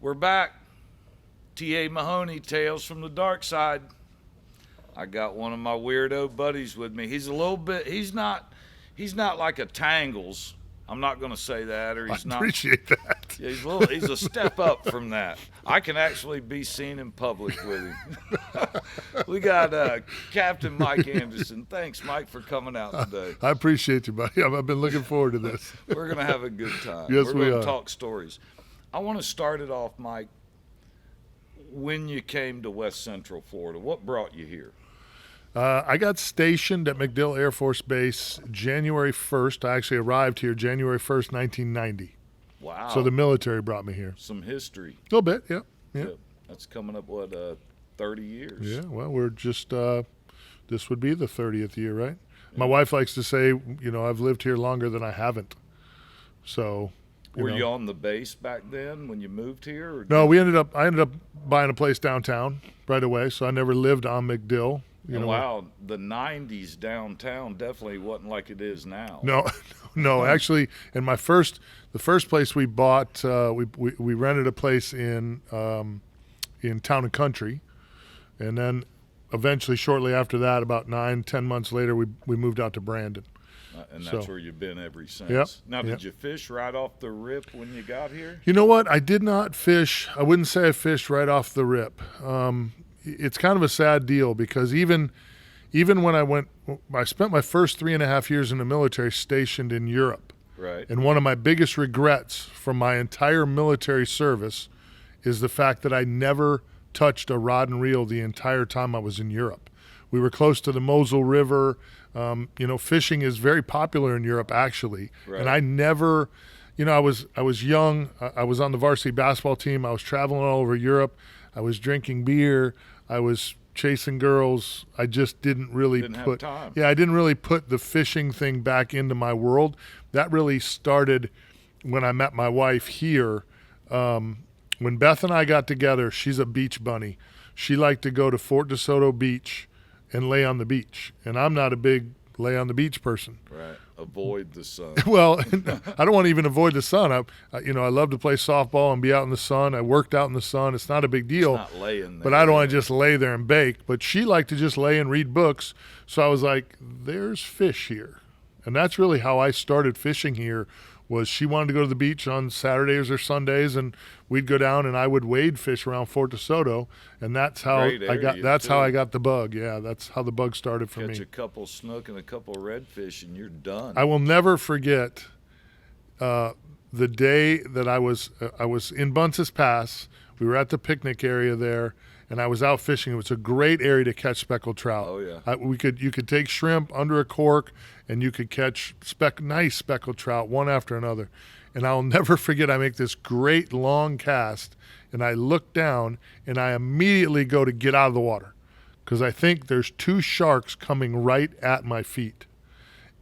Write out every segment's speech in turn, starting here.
We're back. T.A. Mahoney, Tales from the Dark Side. I got one of my weirdo buddies with me. He's a little bit, he's not like a Tangles. I'm not going to say that, or he's I not. appreciate that. Yeah, he's a step up from that. I can actually be seen in public with him. We got Captain Mike Anderson. Thanks, Mike, for coming out today. I appreciate you, buddy. I've been looking forward to this. We're going to have a good time. Yes, We're we going are. to talk stories. I want to start it off, Mike, when you came to West Central Florida. What brought you here? I got stationed at MacDill Air Force Base January 1st. I actually arrived here January 1st, 1990. Wow. So the military brought me here. Some history. A little bit, yeah. Yep. That's coming up, 30 years? Yeah, well, we're just, this would be the 30th year, right? Yeah. My wife likes to say, I've lived here longer than I haven't. So. Were you on the base back then when you moved here? Or No, I ended up buying a place downtown right away, so I never lived on MacDill. Wow, the 90s downtown definitely wasn't like it is now. No, actually, in the first place we bought, we rented a place in Town and Country, and then eventually, shortly after that, about 9-10 months later, we moved out to Brandon. And that's where you've been ever since. Yep. Now, did you fish right off the rip when you got here? You know what? I did not fish. I wouldn't say I fished right off the rip. It's kind of a sad deal because even when I spent my first 3.5 years in the military stationed in Europe. Right. And one of my biggest regrets from my entire military service is the fact that I never touched a rod and reel the entire time I was in Europe. We were close to the Mosel River. Fishing is very popular in Europe, actually. Right. And I never, I was young. I was on the varsity basketball team. I was traveling all over Europe. I was drinking beer. I was chasing girls. I just didn't have time. Yeah, I didn't really put the fishing thing back into my world. That really started when I met my wife here. When Beth and I got together, she's a beach bunny. She liked to go to Fort DeSoto Beach and lay on the beach. And I'm not a big lay on the beach person. Right. Avoid the sun. Well, I don't want to even avoid the sun. I love to play softball and be out in the sun. I worked out in the sun. It's not a big deal. It's not laying there. But I don't want to just lay there and bake. But she liked to just lay and read books. So I was like, there's fish here. And that's really how I started fishing here. Was she wanted to go to the beach on Saturdays or Sundays, and we'd go down and I would wade fish around Fort DeSoto, and that's how how I got the bug. Yeah, that's how the bug started for me. Catch a couple snook and a couple redfish, and you're done. I will never forget the day that I was in Bunces Pass. We were at the picnic area there, and I was out fishing. It was a great area to catch speckled trout. Oh yeah. You could take shrimp under a cork, and you could catch nice speckled trout one after another. And I'll never forget. I make this great long cast, and I look down, and I immediately go to get out of the water because I think there's two sharks coming right at my feet.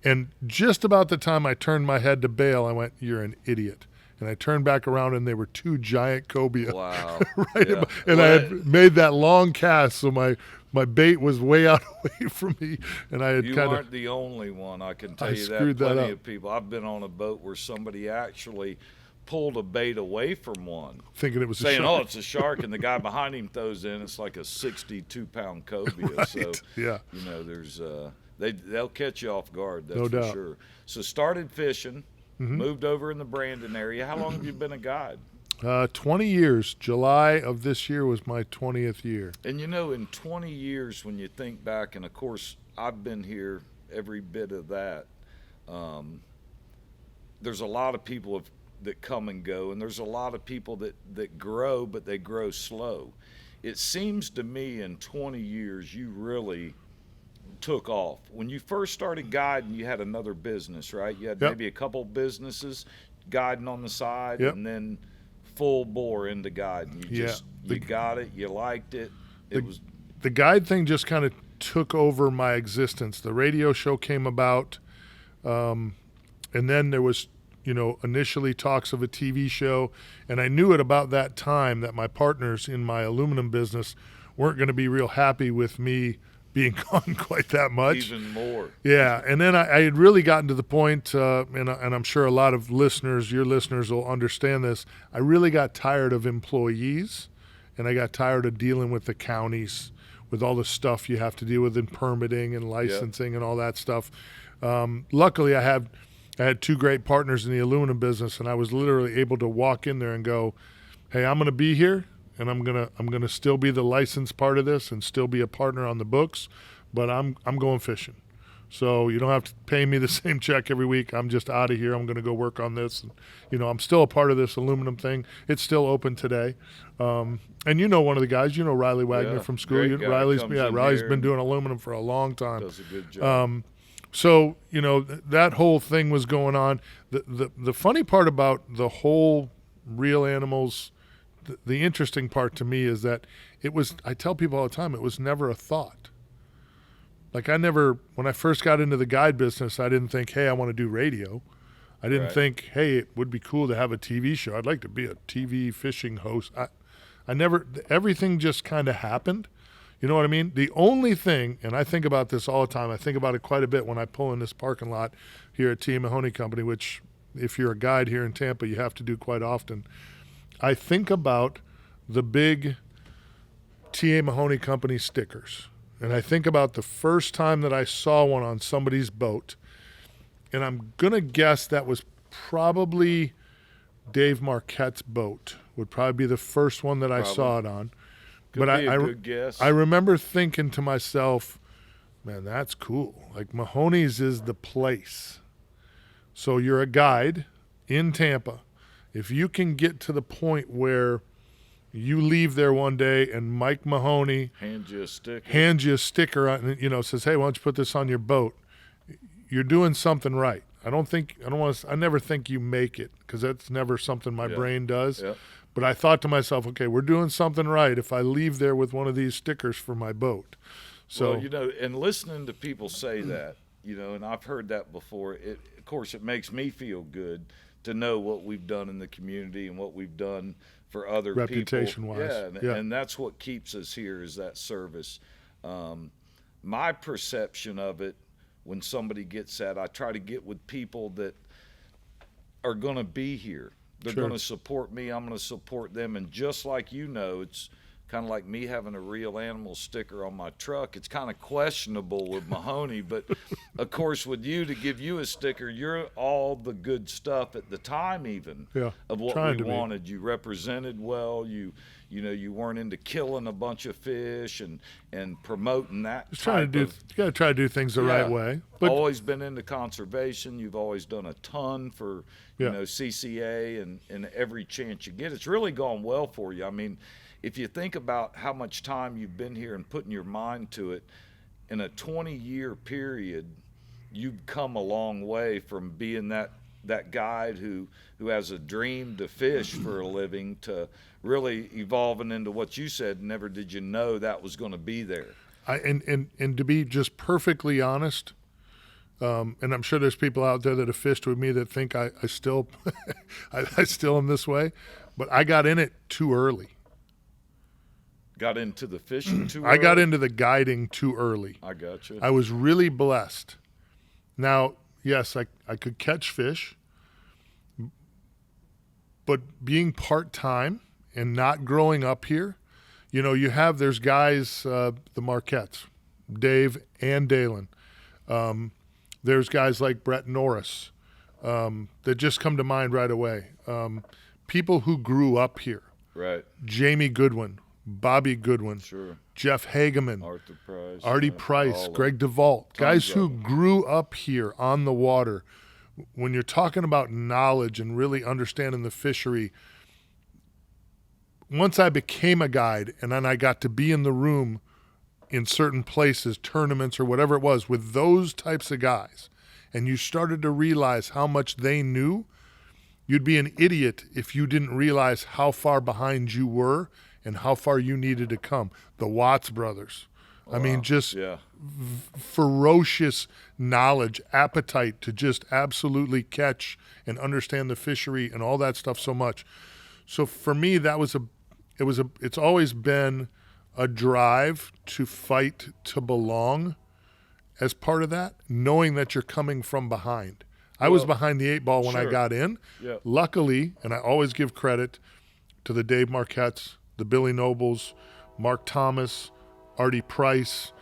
And just about the time I turned my head to bail, I went, "You're an idiot." And I turned back around, and they were two giant cobia. Wow. Right. Yeah. And I had made that long cast, so my bait was way out away from me. And I had You aren't the only one, I can tell you that. screwed that Plenty up. of people. I've been on a boat where somebody actually pulled a bait away from one. thinking it was saying, a shark. "Oh, it's a shark," and the guy behind him throws in. It's like a 62-pound cobia. Right. So Yeah. there's they'll catch you off guard. That's No for doubt. sure. So started fishing, moved over in the Brandon area. How long have you been a guide? 20 years. July of this year was my 20th year. And in 20 years, when you think back, and of course I've been here every bit of that. There's a lot of people that come and go, and there's a lot of people that grow, but they grow slow. It seems to me in 20 years you really took off. When you first started guiding, you had another business, right? You had maybe a couple businesses guiding on the side, and then full bore into guiding. You got it, you liked it. The guide thing just kind of took over my existence. The radio show came about, and then there was initially talks of a TV show, and I knew at about that time that my partners in my aluminum business weren't going to be real happy with me being gone quite that much. Even more. Yeah, and then I had really gotten to the point, and I'm sure a lot of listeners, your listeners will understand this, I really got tired of employees, and I got tired of dealing with the counties, with all the stuff you have to deal with in permitting and licensing and all that stuff. Luckily, I had two great partners in the aluminum business, and I was literally able to walk in there and go, hey, I'm going to be here, and I'm gonna still be the licensed part of this and still be a partner on the books, but I'm going fishing. So you don't have to pay me the same check every week. I'm just out of here. I'm going to go work on this. And, I'm still a part of this aluminum thing. It's still open today. And one of the guys, Riley Wagner from school. Riley's been doing aluminum for a long time. Does a good job. So, that whole thing was going on. The funny part about the whole real animals, the interesting part to me is that I tell people all the time, it was never a thought. Like when I first got into the guide business, I didn't think, hey, I want to do radio. I didn't think, hey, it would be cool to have a TV show. I'd like to be a TV fishing host. Everything just kind of happened. You know what I mean? The only thing, and I think about this all the time, I think about it quite a bit when I pull in this parking lot here at Mahoney Company, which if you're a guide here in Tampa, you have to do quite often. I think about the big T.A. Mahoney Company stickers. And I think about the first time that I saw one on somebody's boat. And I'm going to guess that was probably Dave Marquette's boat. Would probably be the first one that I saw it on. Could be a good guess. I remember thinking to myself, man, that's cool. Like Mahoney's is the place. So you're a guide in Tampa. If you can get to the point where you leave there one day and Mike Mahoney hands you a sticker on, says, hey, why don't you put this on your boat? You're doing something right. I never think you make it, because that's never something my brain does. Yeah. But I thought to myself, okay, we're doing something right if I leave there with one of these stickers for my boat. So, and listening to people say that, and I've heard that before, of course, it makes me feel good to know what we've done in the community and what we've done for other reputation-wise. Yeah, and that's what keeps us here, is that service. My perception of it, when somebody gets that, I try to get with people that are going to be here. They're going to support me. I'm going to support them. And just like it's kind of like me having a real animal sticker on my truck. It's kind of questionable with Mahoney, but of course with you, to give you a sticker, you're all the good stuff at the time even of what we wanted. You represented well. You weren't into killing a bunch of fish and promoting that. You got to try to do things the right way. But always been into conservation. You've always done a ton for CCA and every chance you get. It's really gone well for you. I mean, if you think about how much time you've been here and putting your mind to it, in a 20-year period, you've come a long way from being that guide who has a dream to fish for a living to really evolving into what you said. Never did you know that was going to be there. And to be just perfectly honest, and I'm sure there's people out there that have fished with me that think I still I still am this way, but I got in it too early. Got into the fishing too early? I got into the guiding too early. I got you. I was really blessed. Now, yes, I could catch fish, but being part-time and not growing up here, there's guys, the Marquettes, Dave and Dalen. There's guys like Brett Norris that just come to mind right away. People who grew up here. Right. Jamie Goodwin, Bobby Goodwin, Jeff Hageman, Artie Price, Greg DeVault, guys who grew up here on the water. When you're talking about knowledge and really understanding the fishery, once I became a guide and then I got to be in the room in certain places, tournaments or whatever it was, with those types of guys, and you started to realize how much they knew, you'd be an idiot if you didn't realize how far behind you were and how far you needed to come. The Watts brothers. Wow. I mean, just ferocious knowledge, appetite to just absolutely catch and understand the fishery and all that stuff so much. So for me, it's always been a drive to fight to belong as part of that, knowing that you're coming from behind. I was behind the 8 ball when I sure. got in. Yep. Luckily, and I always give credit to the Dave Marquettes, the Billy Nobles, Mark Thomas, Artie Price,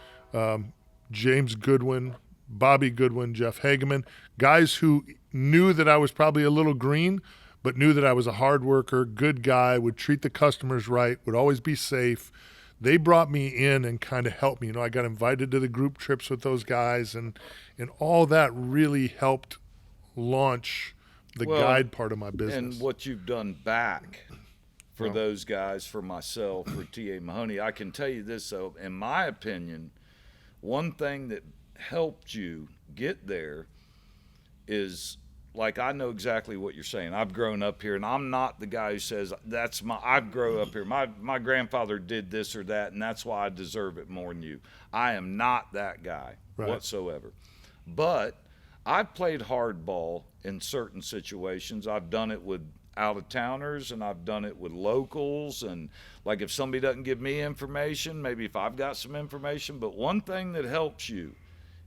James Goodwin, Bobby Goodwin, Jeff Hageman, guys who knew that I was probably a little green, but knew that I was a hard worker, good guy, would treat the customers right, would always be safe. They brought me in and kind of helped me. You know, I got invited to the group trips with those guys, and all that really helped launch the guide part of my business. And what you've done back for those guys, for myself, for T.A. Mahoney, I can tell you this, though, in my opinion, one thing that helped you get there is, like, I know exactly what you're saying. I've grown up here, and I'm not the guy who says I've grown up here. My grandfather did this or that, and that's why I deserve it more than you. I am not that guy whatsoever. But I've played hardball in certain situations. I've done it with out-of-towners, and I've done it with locals. And, like, if somebody doesn't give me information, maybe if I've got some information. But one thing that helps you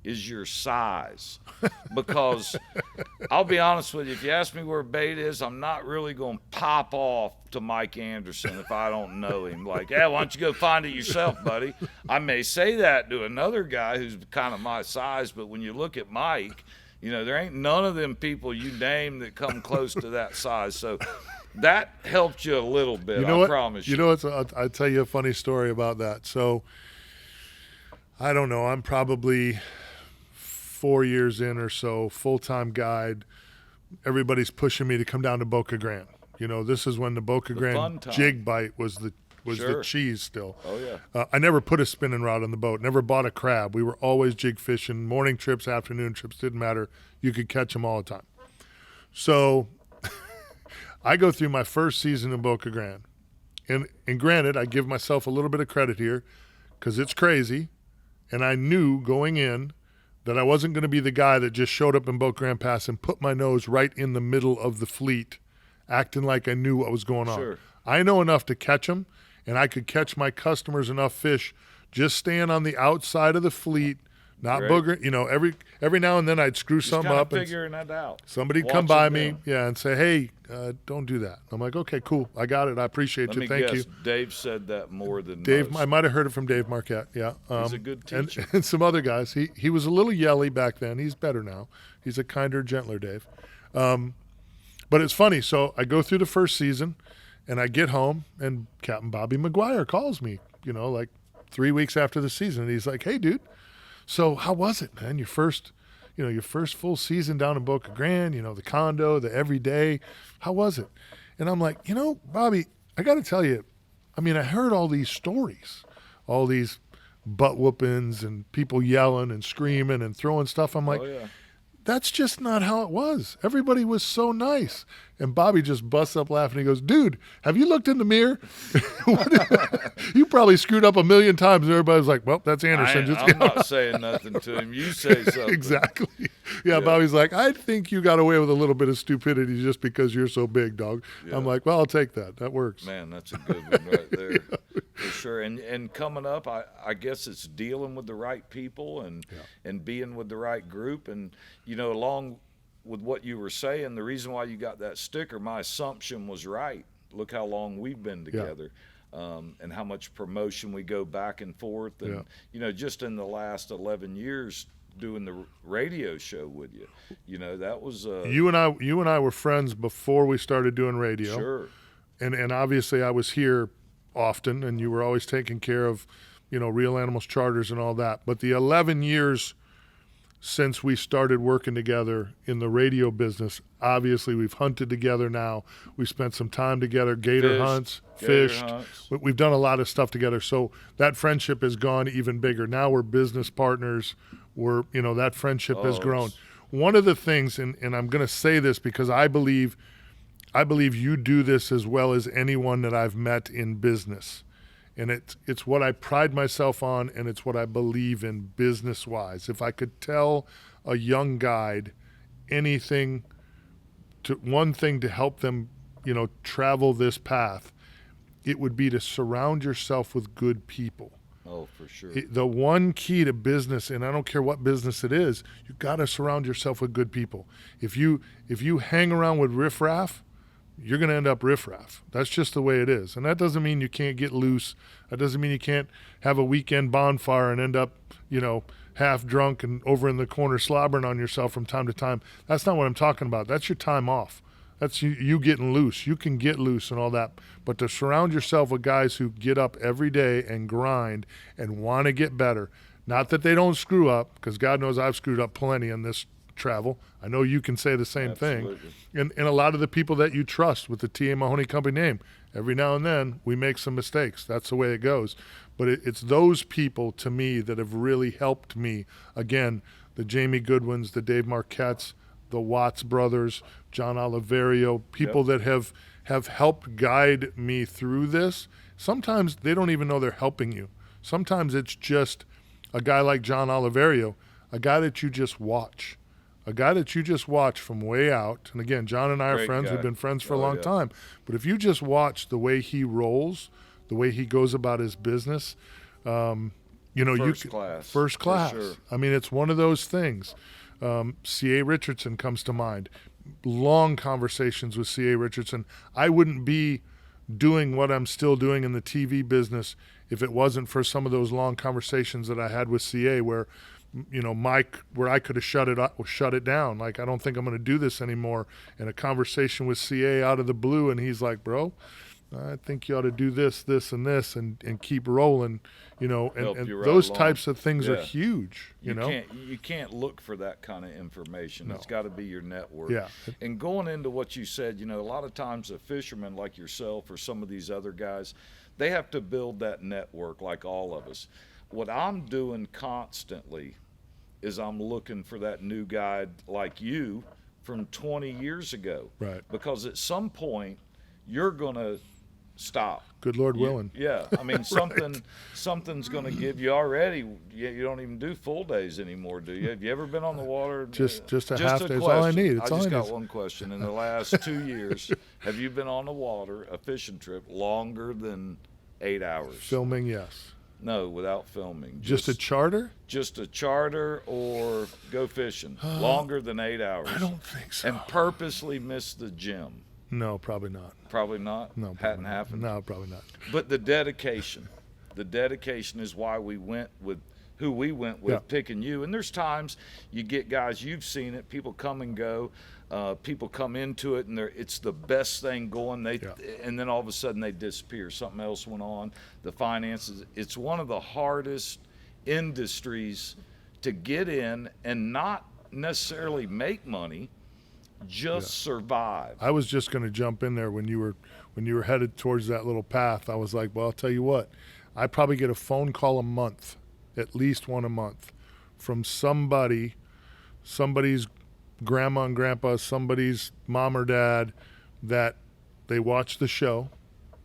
is your size, because I'll be honest with you, if you ask me where bait is, I'm not really going to pop off to Mike Anderson if I don't know him. Like, why don't you go find it yourself, buddy? I may say that to another guy who's kind of my size, but when you look at Mike, you know, there ain't none of them people you name that come close to that size. So that helped you a little bit, I promise you. You know, I'll tell you a funny story about that. So I don't know, I'm probably 4 years in or so, full-time guide. Everybody's pushing me to come down to Boca Grande. You know, this is when the Boca Grande jig bite was the cheese still. Oh, yeah. I never put a spinning rod on the boat, never bought a crab. We were always jig fishing, morning trips, afternoon trips, didn't matter. You could catch them all the time. So I go through my first season in Boca Grande. And granted, I give myself a little bit of credit here because it's crazy. And I knew going in that I wasn't going to be the guy that just showed up in Boca Grande Pass and put my nose right in the middle of the fleet, acting like I knew what was going on. Sure. I know enough to catch them, and I could catch my customers enough fish just staying on the outside of the fleet, not booger. You know, every now and then I'd screw something up, and figuring that out. Somebody'd come by me, and say, "Hey, don't do that." I'm like, "Okay, cool, I got it. I appreciate you. Thank you." Dave said that more than Dave. most. I might have heard it from Dave Marquette. Yeah, he's a good teacher. And some other guys. He was a little yelly back then. He's better now. He's a kinder, gentler Dave. But it's funny. So I go through the first season, and I get home, and Captain Bobby McGuire calls me. You know, like 3 weeks after the season, and he's like, "Hey, dude. So how was it, man? Your first full season down in Boca Grande, you know, the condo, the everyday, how was it?" And I'm like, "You know, Bobby, I got to tell you, I mean, I heard all these stories, all these butt whoopings and people yelling and screaming and throwing stuff." I'm like, "That's just not how it was. Everybody was so nice." And Bobby just busts up laughing. He goes, "Dude, have you looked in the mirror? You probably screwed up a million times." And everybody's like, "Well, that's Anderson." I'm not saying nothing to him. You say something. Exactly. Yeah, Bobby's like, "I think you got away with a little bit of stupidity just because you're so big, dog." Yeah. I'm like, "Well, I'll take that. That works." Man, that's a good one right there. For sure. And coming up, I guess it's dealing with the right people and being with the right group. And, you know, along with what you were saying, the reason why you got that sticker, my assumption was right. Look how long we've been together, and how much promotion we go back and forth. And, you know, just in the last 11 years doing the radio show with you, you know, that was you and I were friends before we started doing radio. Sure. And obviously I was here often, and you were always taking care of, you know, Real Animals charters and all that. But the 11 years since we started working together in the radio business, obviously we've hunted together now. We spent some time together, fished. We've done a lot of stuff together. So that friendship has gone even bigger. Now we're business partners. That friendship has grown. One of the things, and I'm going to say this because I believe you do this as well as anyone that I've met in business. And it's what I pride myself on, and it's what I believe in business-wise. If I could tell a young guide one thing to help them, you know, travel this path, it would be to surround yourself with good people. Oh, for sure. The one key to business, and I don't care what business it is, you got to surround yourself with good people. If you hang around with riffraff, you're going to end up riffraff. That's just the way it is. And that doesn't mean you can't get loose. That doesn't mean you can't have a weekend bonfire and end up, half drunk and over in the corner slobbering on yourself from time to time. That's not what I'm talking about. That's your time off. That's you getting loose. You can get loose and all that. But to surround yourself with guys who get up every day and grind and want to get better. Not that they don't screw up, because God knows I've screwed up plenty in this travel. I know you can say the same Absolutely. thing. And a lot of the people that you trust with the T.A. Mahoney Company name, every now and then we make some mistakes. That's the way it goes. But it's those people, to me, that have really helped me. Again, the Jamie Goodwins, the Dave Marquettes, the Watts brothers, John Oliverio, people that have helped guide me through this. Sometimes they don't even know they're helping you. Sometimes it's just a guy like John Oliverio, a guy that you just watch. A guy that you just watch from way out. And again, John and I are Great friends. guy. We've been friends for a long time. But if you just watch the way he rolls, the way he goes about his business, First class. First class. For sure. I mean, it's one of those things. C.A. Richardson comes to mind. Long conversations with C.A. Richardson. I wouldn't be doing what I'm still doing in the TV business if it wasn't for some of those long conversations that I had with C.A. where Mike, where I could have shut it down. Like, I don't think I'm going to do this anymore. And a conversation with CA out of the blue, and he's like, bro, I think you ought to do this, this, and this, and keep rolling, and you right those along. types of things are Yeah. huge, You can't look for that kind of information. No. It's got to be your network. Yeah. And going into what you said, a lot of times a fisherman like yourself or some of these other guys, they have to build that network like all of us. What I'm doing constantly is I'm looking for that new guy like you from 20 years ago. Right. Because at some point, you're going to stop. Good Lord willing. Yeah, I mean, something's going to give you already. You don't even do full days anymore, do you? Have you ever been on the water? Just a half day. It's question. all I need. It's I all just I got need. one question. In the last 2 years, have you been on the water, a fishing trip, longer than 8 hours? Filming, yes. No, without filming. Just a charter? Just a charter or go fishing, longer than 8 hours. I don't think so. And purposely miss the gym. No, probably not. Probably not. No, Hadn't probably not. happened. No, probably not. But the dedication is why we went with who we went with, Yeah. picking you. And there's times you get guys, you've seen it, people come and go, people come into it, and it's the best thing going. And then all of a sudden they disappear. Something else went on. The finances. It's one of the hardest industries to get in and not necessarily make money, just survive. I was just going to jump in there when you were headed towards that little path. I was like, well, I'll tell you what, I probably get a phone call a month, at least one a month, from somebody's grandma and grandpa, somebody's mom or dad, that they watch the show.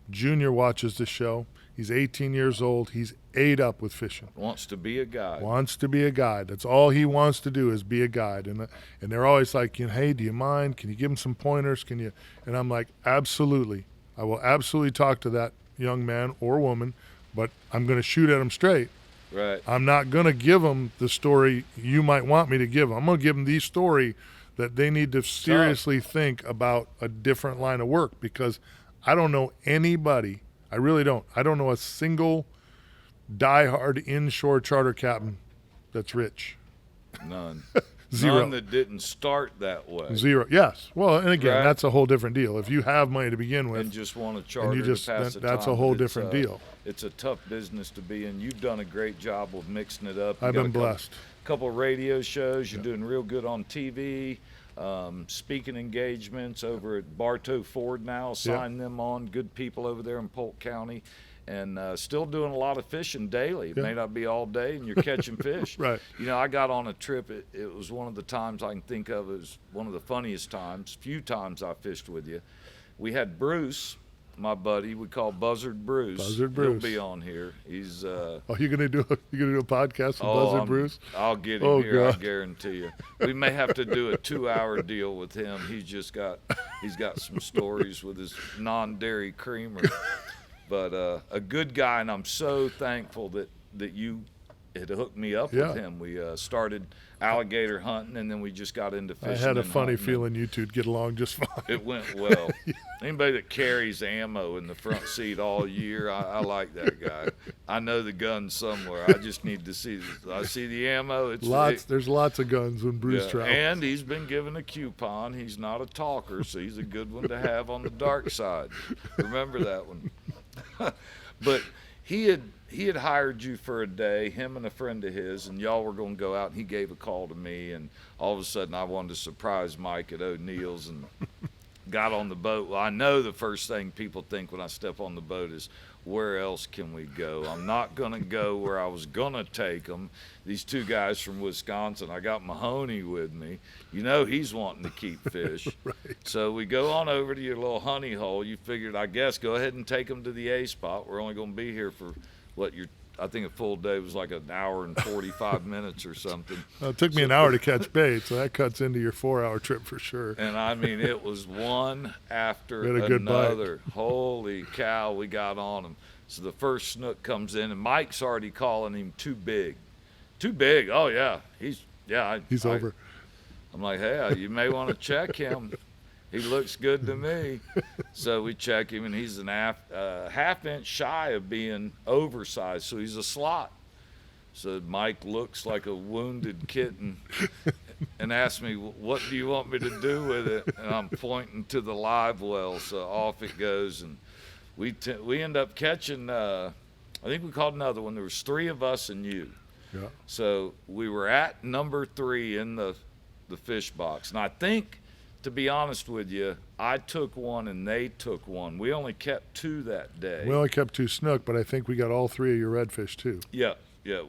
Junior watches the show. He's 18 years old. He's ate up with fishing. Wants to be a guide. Wants to be a guide. That's all he wants to do is be a guide. And they're always like, hey, do you mind? Can you give him some pointers? Can you? And I'm like, absolutely. I will absolutely talk to that young man or woman, but I'm going to shoot at him straight. Right. I'm not going to give them the story you might want me to give them. I'm going to give them the story that they need to seriously think about a different line of work, because I don't know anybody. I really don't. I don't know a single diehard inshore charter captain that's rich. None. Zero. None that didn't start that way. Zero. Yes. Well, and again, Right. that's a whole different deal. If you have money to begin with, And just want to charter you just to pass the that's time, a whole but it's, different deal. It's a tough business to be in. You've done a great job of mixing it up. You I've got been a couple- blessed. Couple of radio shows. You're doing real good on TV. Speaking engagements over at Bartow Ford now. Sign them on. Good people over there in Polk County. And still doing a lot of fishing daily. It may not be all day, and you're catching fish. Right. I got on a trip. It was one of the times I can think of as one of the funniest times, few times I fished with you. We had Bruce, my buddy, we call Buzzard Bruce. Buzzard Bruce. He'll be on here. He's Oh, you're gonna do a podcast with Buzzard Bruce? I'll get him Oh, here, I God. guarantee you. We may have to do a 2-hour deal with him. He's got some stories with his non-dairy creamer. But a good guy, and I'm so thankful that you had hooked me up Yeah. with him. We started alligator hunting, and then we just got into I fishing. had a and funny hunting, feeling you two'd get along just fine. it went well. Anybody that carries ammo in the front seat all year, I like that guy. I know the gun somewhere. I just need to see. I see the ammo. There's lots of guns when Bruce travels. And he's been given a coupon. He's not a talker, so he's a good one to have on the dark side. Remember that one. But he had hired you for a day, him and a friend of his, and y'all were going to go out, and he gave a call to me, and all of a sudden I wanted to surprise Mike at O'Neill's and got on the boat. Well, I know the first thing people think when I step on the boat is, where else can we go? I'm not going to go where I was going to take them. These two guys from Wisconsin, I got Mahoney with me. You know he's wanting to keep fish. Right. So we go on over to your little honey hole. You figured, I guess, go ahead and take them to the A spot. We're only going to be here for I think a full day was like an hour and 45 minutes or something. Well, it took me an hour to catch bait, so that cuts into your 4-hour trip for sure. And I mean, it was one after We had a good another. Holy cow, we got on him. So the first snook comes in, and Mike's already calling him too big. Too big? Oh, yeah. He's over. I'm like, hey, you may want to check him. He looks good to me. So we check him, and he's an half inch shy of being oversized, so he's a slot. So Mike looks like a wounded kitten and asks me, what do you want me to do with it? And I'm pointing to the live well, so off it goes. And we end up catching, I think we caught another one. There was 3 of us and you. Yeah. So we were at number 3 in the fish box. And I think, to be honest with you, I took one and they took one. We only kept 2 that day. We only kept 2 snook, but I think we got all 3 of your redfish too. Yeah,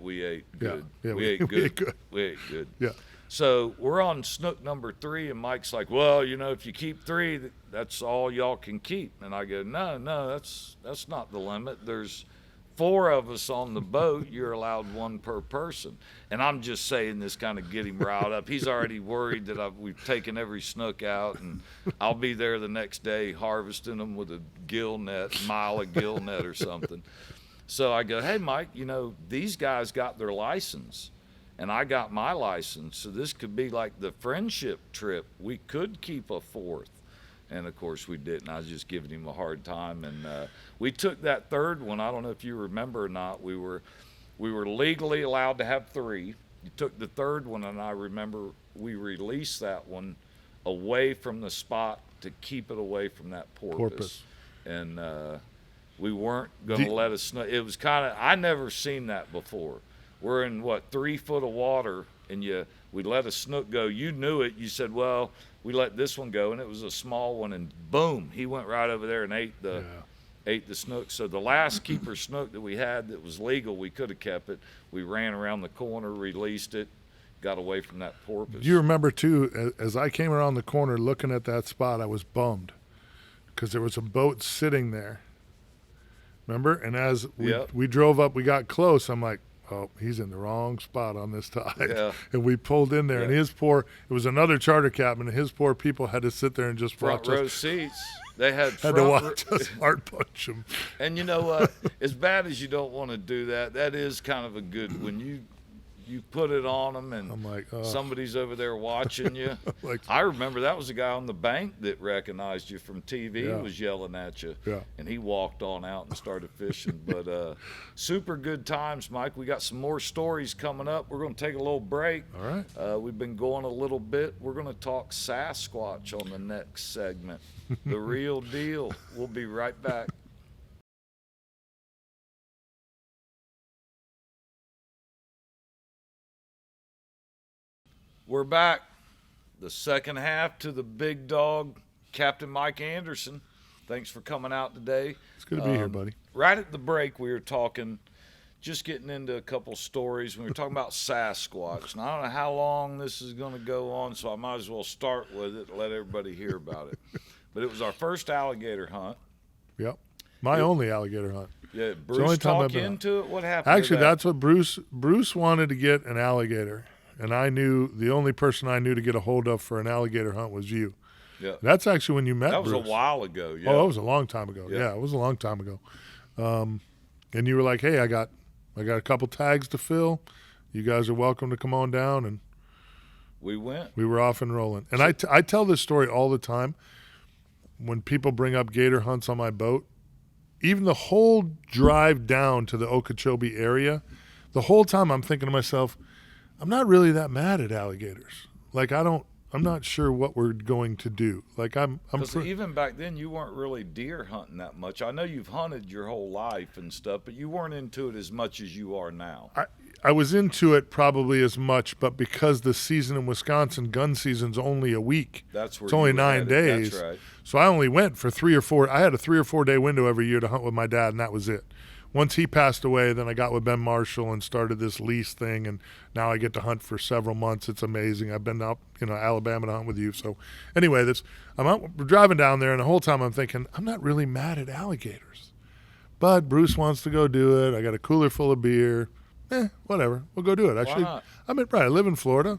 we ate good. Yeah, we ate good. We ate good. Yeah. So we're on snook number 3, and Mike's like, well, if you keep 3, that's all y'all can keep. And I go, no, that's not the limit. There's 4 of us on the boat. You're allowed 1 per person. And I'm just saying this kind of get him riled up. He's already worried that we've taken every snook out, and I'll be there the next day harvesting them with a gill net, mile of gill net or something. So I go, hey, Mike, these guys got their license, and I got my license. So this could be like the friendship trip. We could keep a 4th. And, of course, we didn't. I was just giving him a hard time. And we took that 3rd one. I don't know if you remember or not. We were legally allowed to have 3. You took the 3rd one, and I remember we released that one away from the spot to keep it away from that porpoise. And we weren't going to let a snook. It was kind of – I never seen that before. We're in, 3 foot of water, and we let a snook go. You knew it. You said, well – we let this one go, and it was a small one, and boom, he went right over there and ate the snook. So the last keeper snook that we had that was legal, we could have kept it. We ran around the corner, released it, got away from that porpoise. Do you remember, too, as I came around the corner looking at that spot, I was bummed because there was a boat sitting there. Remember? And as we drove up, we got close, I'm like, oh, he's in the wrong spot on this tide. Yeah. And we pulled in there, and it was another charter captain, and his poor people had to sit there and just front row seats. They had to watch us heart punch them. And you know what? As bad as you don't want to do that, that is kind of a good, when you put it on them and I'm like, somebody's over there watching you. I remember that was a guy on the bank that recognized you from TV, was yelling at you. Yeah. And he walked on out and started fishing. But super good times, Mike. We got some more stories coming up. We're going to take a little break. All right. We've been going a little bit. We're going to talk Sasquatch on the next segment. The real deal. We'll be right back. We're back. The second half to the big dog, Captain Mike Anderson. Thanks for coming out today. It's good to be here, buddy. Right at the break, we were talking, just getting into a couple stories. We were talking about Sasquatch. And I don't know how long this is going to go on, so I might as well start with it and let everybody hear about it. But it was our first alligator hunt. Yep. My only alligator hunt. Yeah, Bruce talked into it. What happened? Actually, that's what Bruce wanted to get an alligator. And I knew the only person I knew to get a hold of for an alligator hunt was you. Yeah. That's actually when you met Bruce. That was a while ago, yeah. Oh, it was a long time ago. Yeah, it was a long time ago. And you were like, hey, I got a couple tags to fill. You guys are welcome to come on down. And we went. We were off and rolling. And I tell this story all the time when people bring up gator hunts on my boat. Even the whole drive down to the Okeechobee area, the whole time I'm thinking to myself, I'm not really that mad at alligators. Like, I'm not sure what we're going to do. Like, even back then you weren't really deer hunting that much. I know you've hunted your whole life and stuff, but you weren't into it as much as you are now. I was into it probably as much, but because the season in Wisconsin, gun season's only a week. That's where it's only 9 days. That's right. So I only went for 3 or 4. I had a 3 or 4 day window every year to hunt with my dad, and that was it. Once he passed away, then I got with Ben Marshall and started this lease thing, and now I get to hunt for several months. It's amazing. I've been out, Alabama to hunt with you. So anyway, we're driving down there, and the whole time I'm thinking, I'm not really mad at alligators. But Bruce wants to go do it. I got a cooler full of beer. Whatever. We'll go do it. Why not? I live in Florida.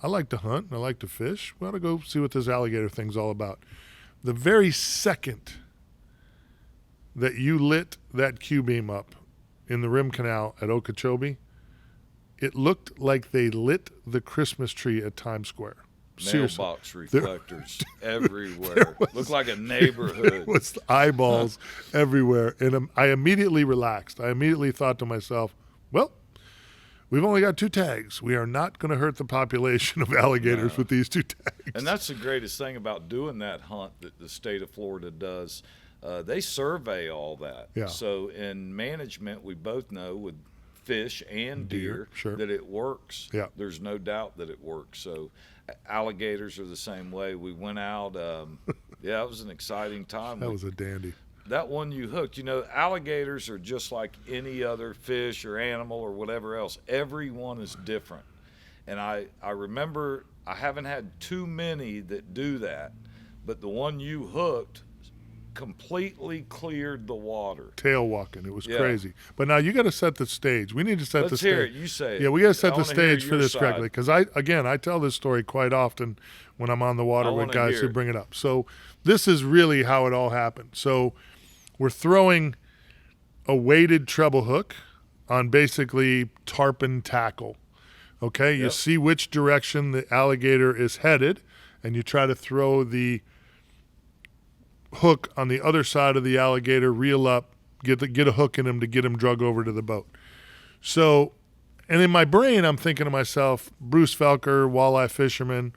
I like to hunt and I like to fish. We ought to go see what this alligator thing's all about. The very second that you lit that Q-beam up in the Rim Canal at Okeechobee, it looked like they lit the Christmas tree at Times Square. Seriously. Mailbox reflectors everywhere. Looked like a neighborhood. There was eyeballs everywhere. And I immediately relaxed. I immediately thought to myself, well, we've only got 2 tags. We are not going to hurt the population of alligators with these 2 tags. And that's the greatest thing about doing that hunt that the state of Florida does. They survey all that. Yeah. So in management, we both know with fish and deer sure. that it works. Yeah. There's no doubt that it works. So alligators are the same way. We went out. It was an exciting time. That was a dandy. That one you hooked. Alligators are just like any other fish or animal or whatever else. Every one is different. And I remember I haven't had too many that do that, but the one you hooked completely cleared the water. Tail walking. It was crazy. But now you got to set the stage. We need to set the stage. Let's hear it. You say it. Yeah, we got to set the stage for this side. correctly. Because I tell this story quite often when I'm on the water with guys who bring it up. So this is really how it all happened. So we're throwing a weighted treble hook on basically tarpon tackle. Okay, you see which direction the alligator is headed, and you try to throw the hook on the other side of the alligator, reel up, get a hook in him to get him drug over to the boat. So, and in my brain, I'm thinking to myself, Bruce Felker, walleye fisherman,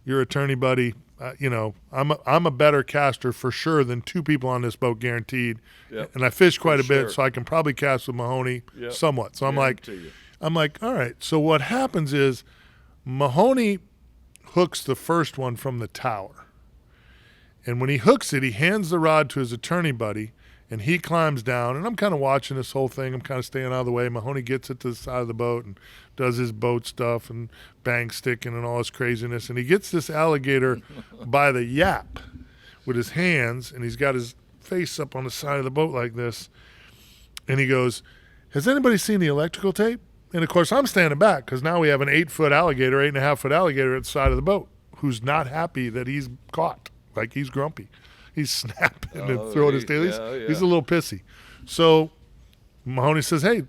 your attorney buddy, I'm a better caster for sure than 2 people on this boat, guaranteed. Yep. And I fish quite a bit, so I can probably cast with Mahoney somewhat. So I'm like, all right. So what happens is Mahoney hooks the first one from the tower. And when he hooks it, he hands the rod to his attorney buddy, and he climbs down. And I'm kind of watching this whole thing. I'm kind of staying out of the way. Mahoney gets it to the side of the boat and does his boat stuff and bang sticking and all this craziness. And he gets this alligator by the yap with his hands, and he's got his face up on the side of the boat like this. And he goes, has anybody seen the electrical tape? And, of course, I'm standing back because now we have an 8-foot alligator, 8.5-foot alligator at the side of the boat who's not happy that he's caught. Like, he's grumpy. He's snapping and throwing his tail. He's a little pissy. So Mahoney says, hey,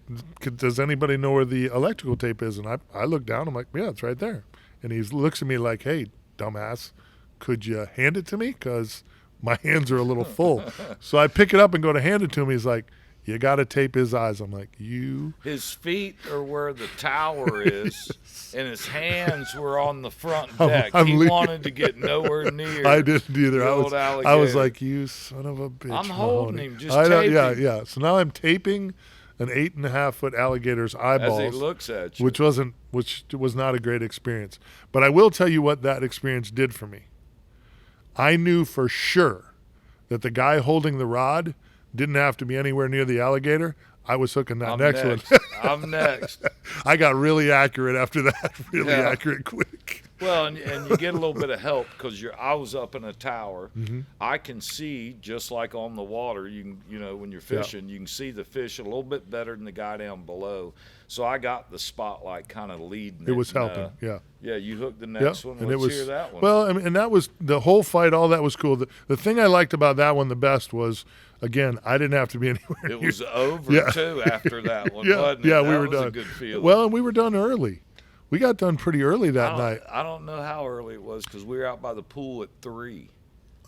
does anybody know where the electrical tape is? And I look down. I'm like, yeah, it's right there. And he looks at me like, hey, dumbass, could you hand it to me? Because my hands are a little full. So I pick it up and go to hand it to him. He's like, you got to tape his eyes. I'm like, His feet are where the tower is, and his hands were on the front deck. He wanted to get nowhere near. I didn't either. I was like, you son of a bitch. I'm holding him, just taping. Yeah. So now I'm taping an 8.5-foot alligator's eyeballs. As he looks at you. Which was not a great experience. But I will tell you what that experience did for me. I knew for sure that the guy holding the rod didn't have to be anywhere near the alligator. I was hooking that next one. I'm next. I got really accurate after that. Accurate quick. Well, and you get a little bit of help because I was up in a tower. Mm-hmm. I can see just like on the water. When you're fishing, you can see the fish a little bit better than the guy down below. So I got the spotlight kind of leading. It was and, helping. Yeah. Yeah, you hooked the next one. And Let's hear that one. Well, I mean, and that was the whole fight. All that was cool. The thing I liked about that one the best was, again, I didn't have to be anywhere. It was over too after that one. Yeah, wasn't it? yeah, That we were was done. A good feeling. Well, and we were done early. We got done pretty early that night. I don't know how early it was because we were out by the pool at 3.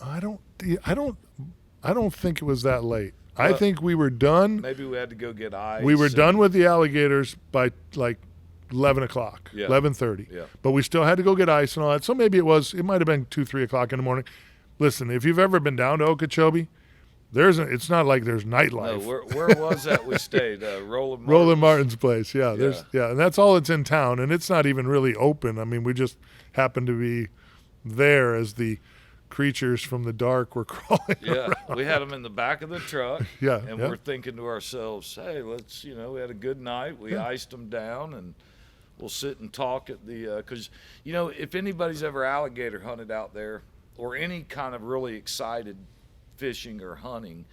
I don't think it was that late. I think we were done. Maybe we had to go get ice. We were done with the alligators by like 11 o'clock, 11:30. Yeah. But we still had to go get ice and all that. So maybe it might have been 2, 3 o'clock in the morning. Listen, if you've ever been down to Okeechobee, it's not like there's nightlife. No, where was that we stayed? Roland Martin's place. Yeah, and that's all that's in town, and it's not even really open. I mean, we just happened to be there as the creatures from the dark were crawling around. We had them in the back of the truck. And yeah. we're thinking to ourselves, hey, let's, we had a good night. We iced them down, and we'll sit and talk at the, because, if anybody's ever alligator hunted out there or any kind of really excited fishing or hunting,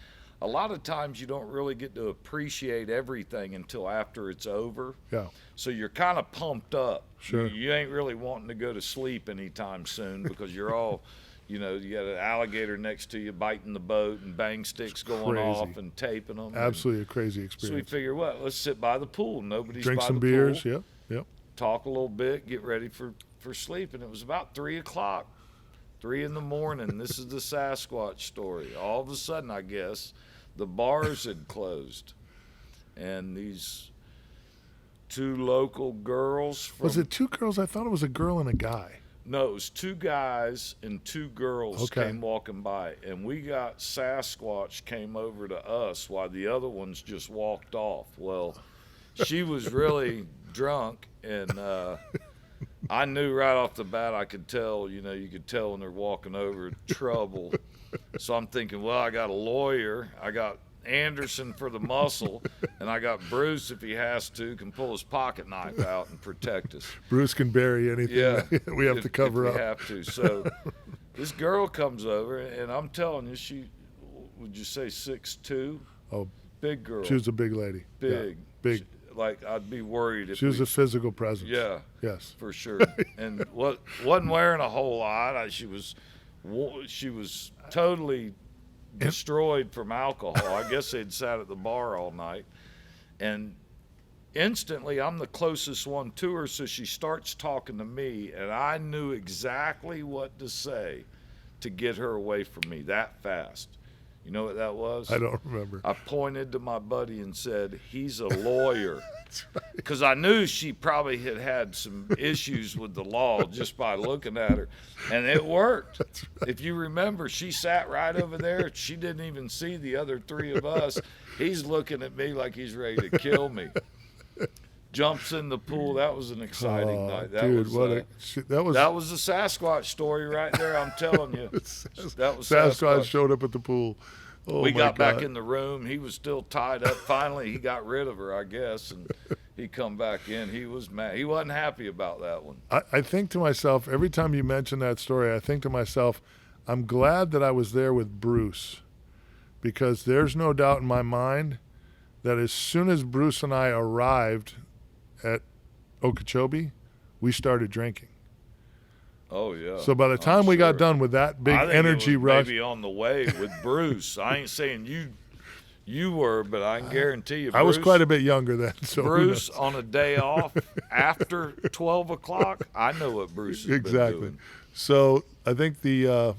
a lot of times you don't really get to appreciate everything until after it's over. Yeah. So you're kind of pumped up. Sure. You ain't really wanting to go to sleep anytime soon because you're all, you got an alligator next to you biting the boat and bang sticks going off and taping them. Absolutely a crazy So we experience. figure, let's sit by the pool. Nobody's Drink by some the beers. pool. Yep. Talk a little bit, get ready for sleep. And it was about 3 o'clock. 3 in the morning. This is the Sasquatch story. All of a sudden, I guess, the bars had closed. And these 2 local girls Was it 2 girls? I thought it was a girl and a guy. No, it was 2 guys and 2 girls Okay. came walking by. And we got Sasquatch came over to us while the other ones just walked off. Well, she was really drunk, and I knew right off the bat, I could tell, you could tell when they're walking over, trouble. So I'm thinking, I got a lawyer. I got Anderson for the muscle, and I got Bruce, if he has to, can pull his pocket knife out and protect us. Bruce can bury anything we have to cover up. We have to. So this girl comes over, and I'm telling you, she, would you say 6'2"? Oh, big girl. she was a big lady. Big. Yeah, big. Like, I'd be worried if She was a physical presence. Yeah. Yes. For sure. And wasn't wearing a whole lot. She was totally destroyed from alcohol. I guess they'd sat at the bar all night. And instantly, I'm the closest one to her, so she starts talking to me, and I knew exactly what to say to get her away from me that fast. You know what that was? I don't remember. I pointed to my buddy and said, he's a lawyer. Because I knew she probably had some issues with the law just by looking at her. And it worked. Right. If you remember, she sat right over there. She didn't even see the other 3 of us. He's looking at me like he's ready to kill me. Jumps in the pool. That was an exciting night. That was the Sasquatch story right there. I'm telling you. That was Sasquatch showed up at the pool. Oh, we got back in the room. He was still tied up. Finally, he got rid of her, I guess, and he come back in. He was mad. He wasn't happy about that one. I think to myself, every time you mention that story, I think to myself, I'm glad that I was there with Bruce, because there's no doubt in my mind that as soon as Bruce and I arrived at Okeechobee, we started drinking. Oh, yeah. So by the time we got done with that big energy rush. Maybe on the way with Bruce. I ain't saying you were, but I can guarantee you, Bruce, I was quite a bit younger then. So Bruce, on a day off after 12 o'clock, I know what Bruce has been doing. So I think the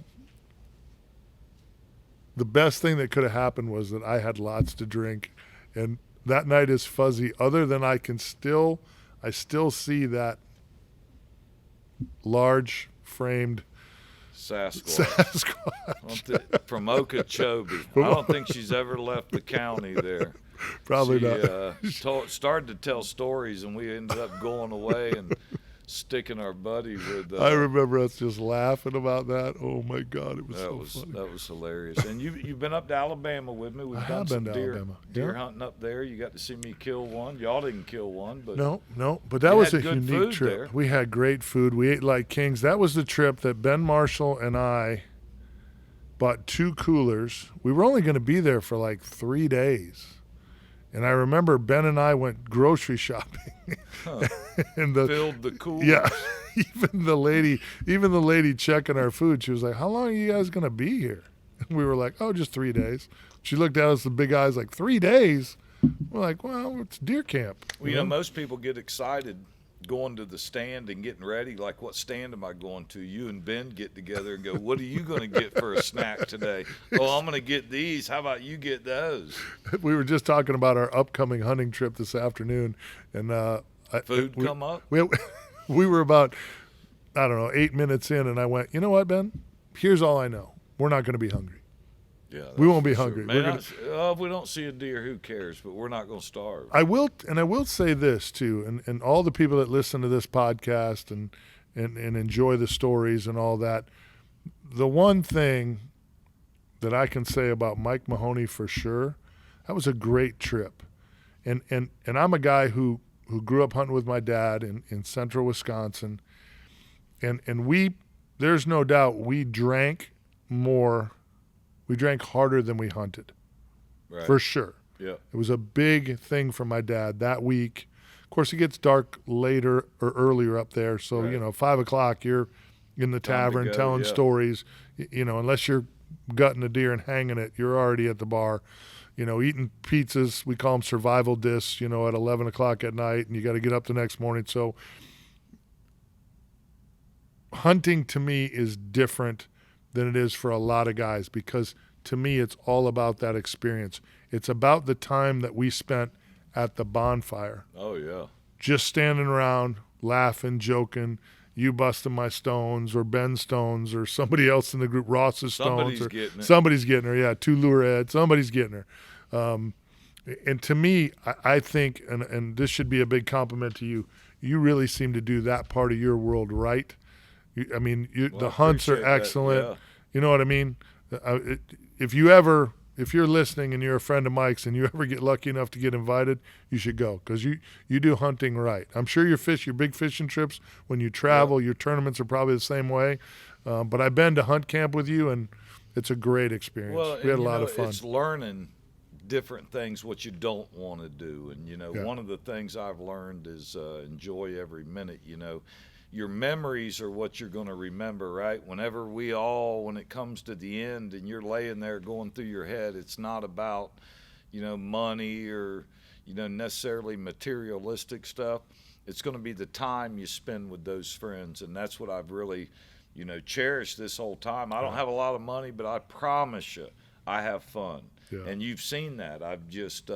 best thing that could have happened was that I had lots to drink. And that night is fuzzy, other than I still see that large framed Sasquatch. From Okeechobee. I don't think she's ever left the county there. Probably not. Started to tell stories, and we ended up going away and sticking our buddy with. I remember us just laughing about that. Oh my God, it was funny. That was hilarious. And you've been up to Alabama with me. We've I done have some been to deer Alabama. hunting up there. You got to see me kill one. Y'all didn't kill one, but No, but that you was a had good unique food trip. there. We had great food. We ate like kings. That was the trip that Ben Marshall and I bought 2 coolers. We were only going to be there for like 3 days. And I remember Ben and I went grocery shopping. Huh. and filled the coolers. Yeah, even the lady checking our food, she was like, "How long are you guys gonna be here?" And we were like, "Oh, just 3 days." She looked at us with big eyes, like, 3 days? We're like, "Well, it's deer camp." Well, most people get excited going to the stand and getting ready. Like, what stand am I going to? You and Ben get together and go, what are you going to get for a snack today? Oh, I'm going to get these. How about you get those? We were just talking about our upcoming hunting trip this afternoon, and Food come up? We were about, I don't know, 8 minutes in, and I went, "You know what, Ben? Here's all I know. We're not going to be hungry. Yeah, we won't be sure. hungry. Man, if we don't see a deer, who cares? But we're not going to starve." I will say this too, and all the people that listen to this podcast and enjoy the stories and all that. The one thing that I can say about Mike Mahoney for sure, that was a great trip, and I'm a guy who grew up hunting with my dad in central Wisconsin, and there's no doubt we drank more. We drank harder than we hunted, right. For sure. Yeah, it was a big thing for my dad that week. Of course, it gets dark later or earlier up there, so right. 5 o'clock you're in the tavern telling stories. Unless you're gutting a deer and hanging it, you're already at the bar. Eating pizzas. We call them survival discs. At 11 o'clock at night, and you got to get up the next morning. So hunting to me is different than it is for a lot of guys, because to me it's all about that experience. It's about the time that we spent at the bonfire. Oh yeah. Just standing around, laughing, joking, you busting my stones or Ben's stones or somebody else in the group, Ross's stones. Somebody's getting her, yeah, 2 lure heads, somebody's getting her. And to me, I think, and this should be a big compliment to you, you really seem to do that part of your world right. The hunts are excellent. That, yeah. You know what I mean? If you're listening and you're a friend of Mike's and you ever get lucky enough to get invited, you should go, because you do hunting right. I'm sure your big fishing trips, when you travel, your tournaments are probably the same way. But I've been to hunt camp with you, and it's a great experience. Well, we had a lot of fun. It's learning different things, what you don't want to do. And, one of the things I've learned is enjoy every minute, Your memories are what you're going to remember, right? When it comes to the end and you're laying there going through your head, it's not about, money or, necessarily materialistic stuff. It's going to be the time you spend with those friends. And that's what I've really, cherished this whole time. I don't have a lot of money, but I promise you, I have fun. Yeah. And you've seen that. I've just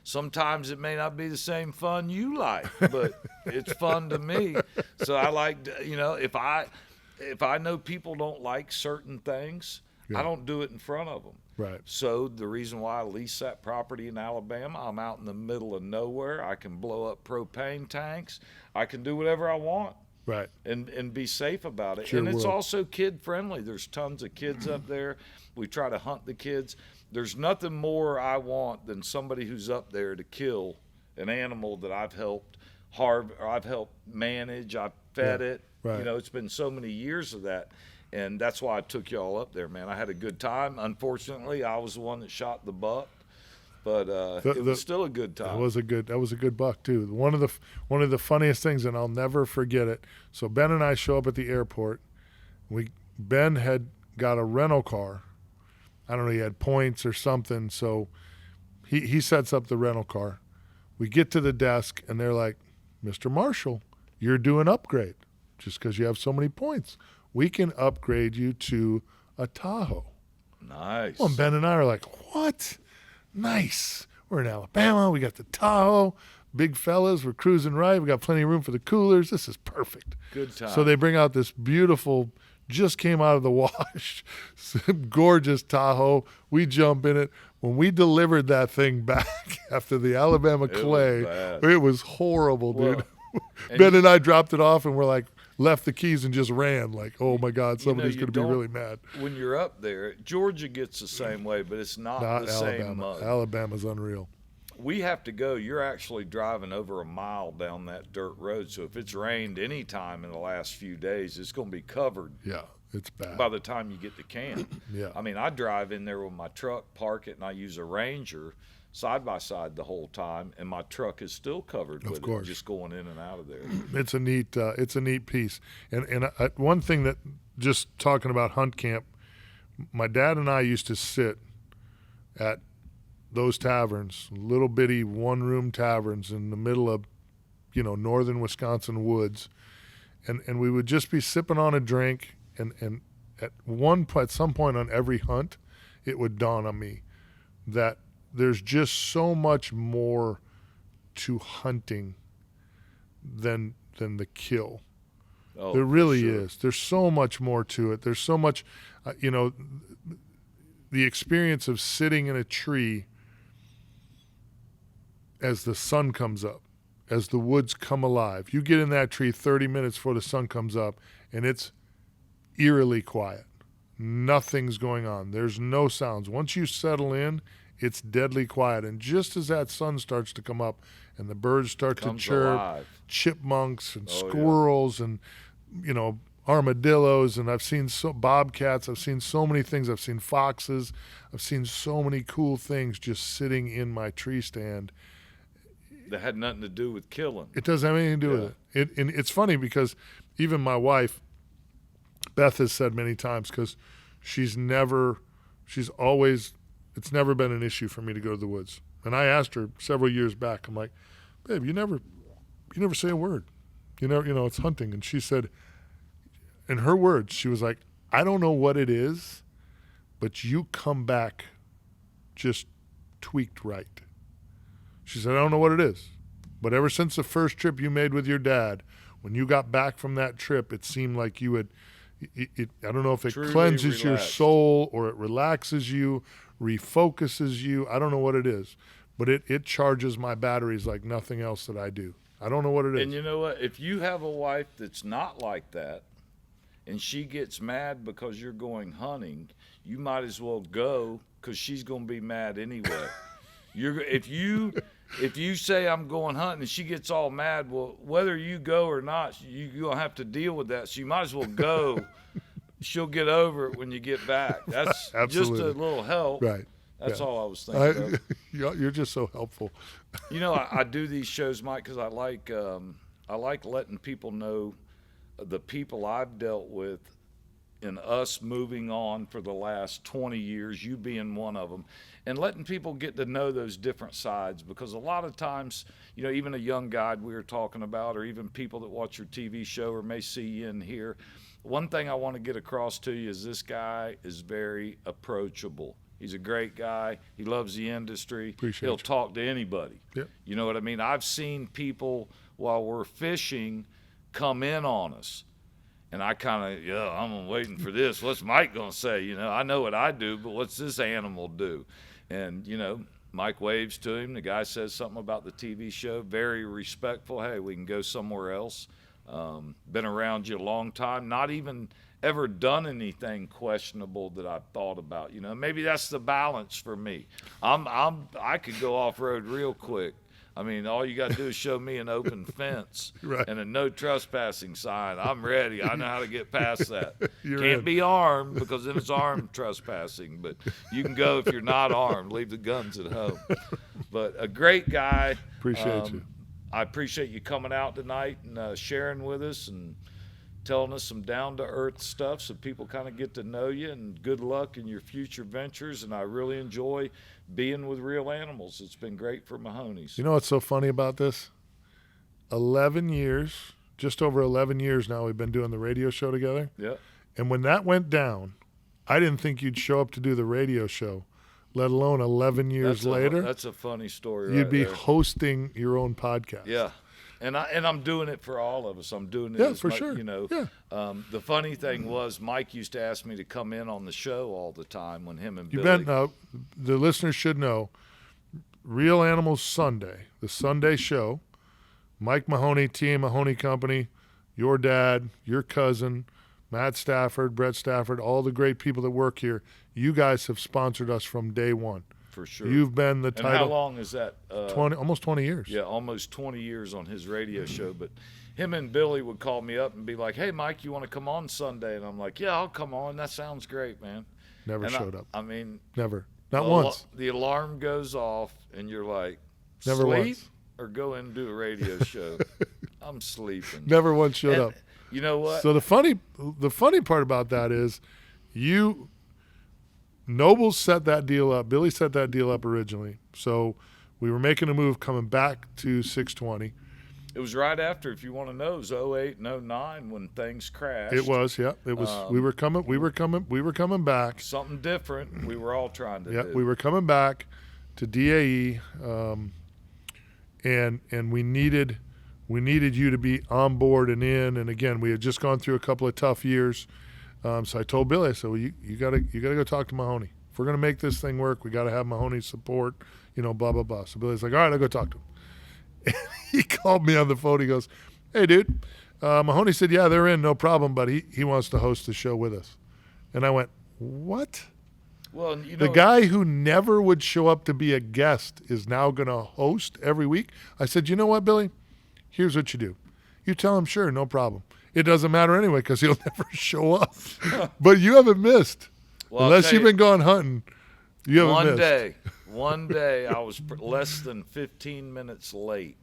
sometimes it may not be the same fun you like, but it's fun to me. So I like, if I know people don't like certain things, I don't do it in front of them. Right. So the reason why I lease that property in Alabama, I'm out in the middle of nowhere. I can blow up propane tanks. I can do whatever I want. Right. And be safe about it. Sure and it's will. also kid friendly. There's tons of kids up there. We try to hunt the kids. There's nothing more I want than somebody who's up there to kill an animal that I've helped manage. I've fed it. Right. It's been so many years of that. And that's why I took y'all up there, man. I had a good time. Unfortunately, I was the one that shot the buck, but it was still a good time. That was a good buck too. One of the funniest things, and I'll never forget it. So Ben and I show up at the airport. Ben had got a rental car. I don't know, he had points or something. So he sets up the rental car. We get to the desk and they're like, "Mr. Marshall, you're due an upgrade just because you have so many points. We can upgrade you to a Tahoe." Nice. Well, Ben and I are like, "What? Nice. We're in Alabama. We got the Tahoe. Big fellas. We're cruising right. We got plenty of room for the coolers. This is perfect." Good time. So they bring out this beautiful, just came out of the wash, gorgeous Tahoe. We jump in it. When we delivered that thing back after the Alabama clay, it was horrible, dude. Ben and I dropped it off, and we're like, left the keys and just ran. Like, oh my God, somebody's going to be really mad. When you're up there, Georgia gets the same way, but it's not the Alabama. same mud. Alabama's unreal. We have to go. You're actually driving over a mile down that dirt road. So if it's rained any time in the last few days, it's going to be covered. Yeah, it's bad. By the time you get to camp. Yeah. I mean, I drive in there with my truck, park it, and I use a Ranger side by side the whole time, and my truck is still covered with it, just going in and out of there. It's a neat piece. And one thing that, just talking about hunt camp, my dad and I used to sit at those taverns, little bitty one-room taverns in the middle of, northern Wisconsin woods, and we would just be sipping on a drink, and at some point on every hunt, it would dawn on me that there's just so much more to hunting than the kill. Oh, there really sure. is. There's so much more to it. There's so much, the experience of sitting in a tree as the sun comes up, as the woods come alive. You get in that tree 30 minutes before the sun comes up, and it's eerily quiet. Nothing's going on. There's no sounds. Once you settle in, it's deadly quiet. And just as that sun starts to come up and the birds start to chirp, alive. Chipmunks and squirrels and, armadillos, and I've seen bobcats. I've seen so many things. I've seen foxes. I've seen so many cool things just sitting in my tree stand. That had nothing to do with killing. It doesn't have anything to do with it. And it's funny because even my wife, Beth, has said many times, because it's never been an issue for me to go to the woods. And I asked her several years back, I'm like, babe, you never say a word. It's hunting. And she said, in her words, she was like, I don't know what it is, but you come back just tweaked right. She said, I don't know what it is, but ever since the first trip you made with your dad, when you got back from that trip, it seemed like you had, I don't know if it Truly cleanses your relaxed. soul or it relaxes you, refocuses you. I don't know what it is, but it charges my batteries like nothing else that I do. I don't know what it is. And you know what? If you have a wife that's not like that, and she gets mad because you're going hunting, you might as well go, because she's going to be mad anyway. If you say I'm going hunting and she gets all mad, well, whether you go or not, you're going to have to deal with that. So you might as well go. She'll get over it when you get back. That's just a little help. Right. That's all I was thinking of. You're just so helpful. I do these shows, Mike, because I like letting people know the people I've dealt with and us moving on for the last 20 years, you being one of them, and letting people get to know those different sides, because a lot of times, even a young guide we were talking about, or even people that watch your TV show or may see you in here, one thing I want to get across to you is this guy is very approachable. He's a great guy. He loves the industry. He'll talk to anybody. Yep. You know what I mean? I've seen people while we're fishing come in on us. And I kind of, I'm waiting for this. What's Mike going to say? I know what I do, but what's this animal do? And, Mike waves to him. The guy says something about the TV show. Very respectful. Hey, we can go somewhere else. Been around you a long time. Not even ever done anything questionable that I've thought about. Maybe that's the balance for me. I could go off road real quick. I mean, all you got to do is show me an open fence Right. and a no trespassing sign. I'm ready. I know how to get past that. You're Can't in. be armed, because then it's armed trespassing. But you can go if you're not armed. Leave the guns at home. But a great guy. Appreciate you. I appreciate you coming out tonight and sharing with us and telling us some down-to-earth stuff so people kind of get to know you, and good luck in your future ventures. And I really enjoy being with real animals. It's been great for Mahoney's. You know what's so funny about this? 11 years, just over 11 years now, we've been doing the radio show together. Yeah. And when that went down, I didn't think you'd show up to do the radio show, let alone 11 years later. That's a funny story. You'd right be there. hosting your own podcast. Yeah. And I'm doing it for all of us. I'm doing it. Yeah, as for much, sure. Yeah. The funny thing was, Mike used to ask me to come in on the show all the time when him and You Billy. bet. The listeners should know, Real Animals Sunday, the Sunday show, Mike Mahoney, T.A. Mahoney Company, your dad, your cousin, Matt Stafford, Brett Stafford, all the great people that work here, you guys have sponsored us from day one. For sure. You've been the title. And how long is that? 20, almost 20 years. Yeah, almost 20 years on his radio show. But him and Billy would call me up and be like, hey, Mike, you want to come on Sunday? And I'm like, yeah, I'll come on. That sounds great, man. Never showed up. I mean, never. Not once. The alarm goes off, and you're like, Never sleep once. Or go in and do a radio show. I'm sleeping. Never once showed up. You know what? So the funny part about that is Noble set that deal up. Billy set that deal up originally. So we were making a move coming back to 620. It was right after, if you want to know, it was 08 and 09 when things crashed. It was, yeah. It was. We were coming back. Something different. We were all trying to do. We were coming back to DAE, and we needed you to be on board and in. And again, we had just gone through a couple of tough years. So I told Billy, I said, well, you gotta go talk to Mahoney. If we're gonna make this thing work, we gotta have Mahoney's support, blah, blah, blah. So Billy's like, all right, I'll go talk to him. And he called me on the phone. He goes, hey, dude, Mahoney said, yeah, they're in, no problem, but he wants to host the show with us. And I went, what? Well, the guy who never would show up to be a guest is now going to host every week? I said, you know what, Billy? Here's what you do. You tell him, sure, no problem. It doesn't matter anyway because he'll never show up. But you haven't missed. Well, unless you've been gone hunting, you haven't missed. One day I was less than 15 minutes late.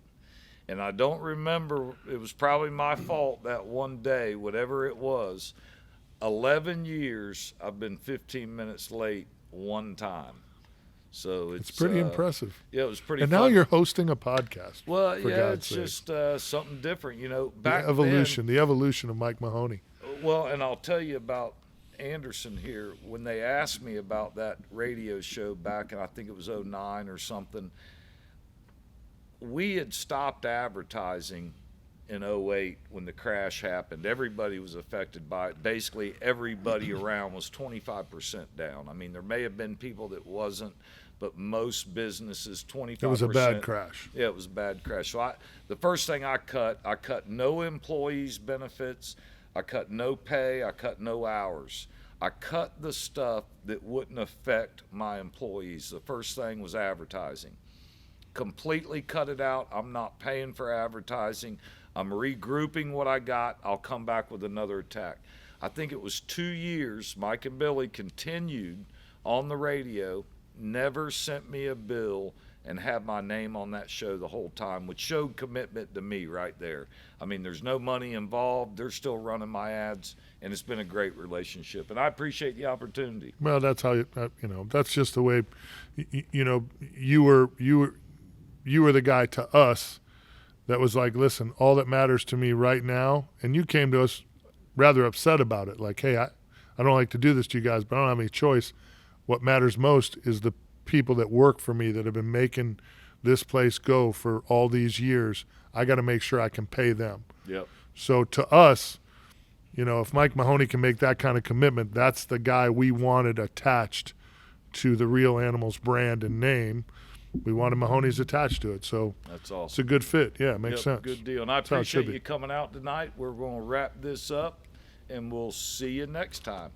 And I don't remember, it was probably my fault that one day, whatever it was. 11 years I've been 15 minutes late one time. So it's pretty impressive. Yeah, it was pretty and fun. now you're hosting a podcast. Well, for yeah, God's it's sake. just something different, back the evolution of Mike Mahoney. Well, and I'll tell you about Anderson here. When they asked me about that radio show back in, I think it was 09 or something, we had stopped advertising in 08 when the crash happened. Everybody was affected by it. Basically, everybody around was 25% down. I mean, there may have been people that wasn't, but most businesses, 25%. It was a bad crash. Yeah, it was a bad crash. So the first thing I cut no employees' benefits. I cut no pay. I cut no hours. I cut the stuff that wouldn't affect my employees. The first thing was advertising. Completely cut it out. I'm not paying for advertising. I'm regrouping what I got. I'll come back with another attack. I think it was 2 years. Mike and Billy continued on the radio, never sent me a bill, and had my name on that show the whole time, which showed commitment to me right there. I mean, there's no money involved. They're still running my ads, and it's been a great relationship. And I appreciate the opportunity. Well, that's how that's just the way. You were the guy to us that was like, listen, all that matters to me right now, and you came to us rather upset about it. Like, hey, I don't like to do this to you guys, but I don't have any choice. What matters most is the people that work for me that have been making this place go for all these years. I got to make sure I can pay them. Yep. So to us, if Mike Mahoney can make that kind of commitment, that's the guy we wanted attached to the Real Animals brand and name. We wanted Mahoney's attached to it, so that's awesome. It's a good fit. Yeah, it makes sense. Good deal. And I appreciate you coming out tonight. We're going to wrap this up, and we'll see you next time.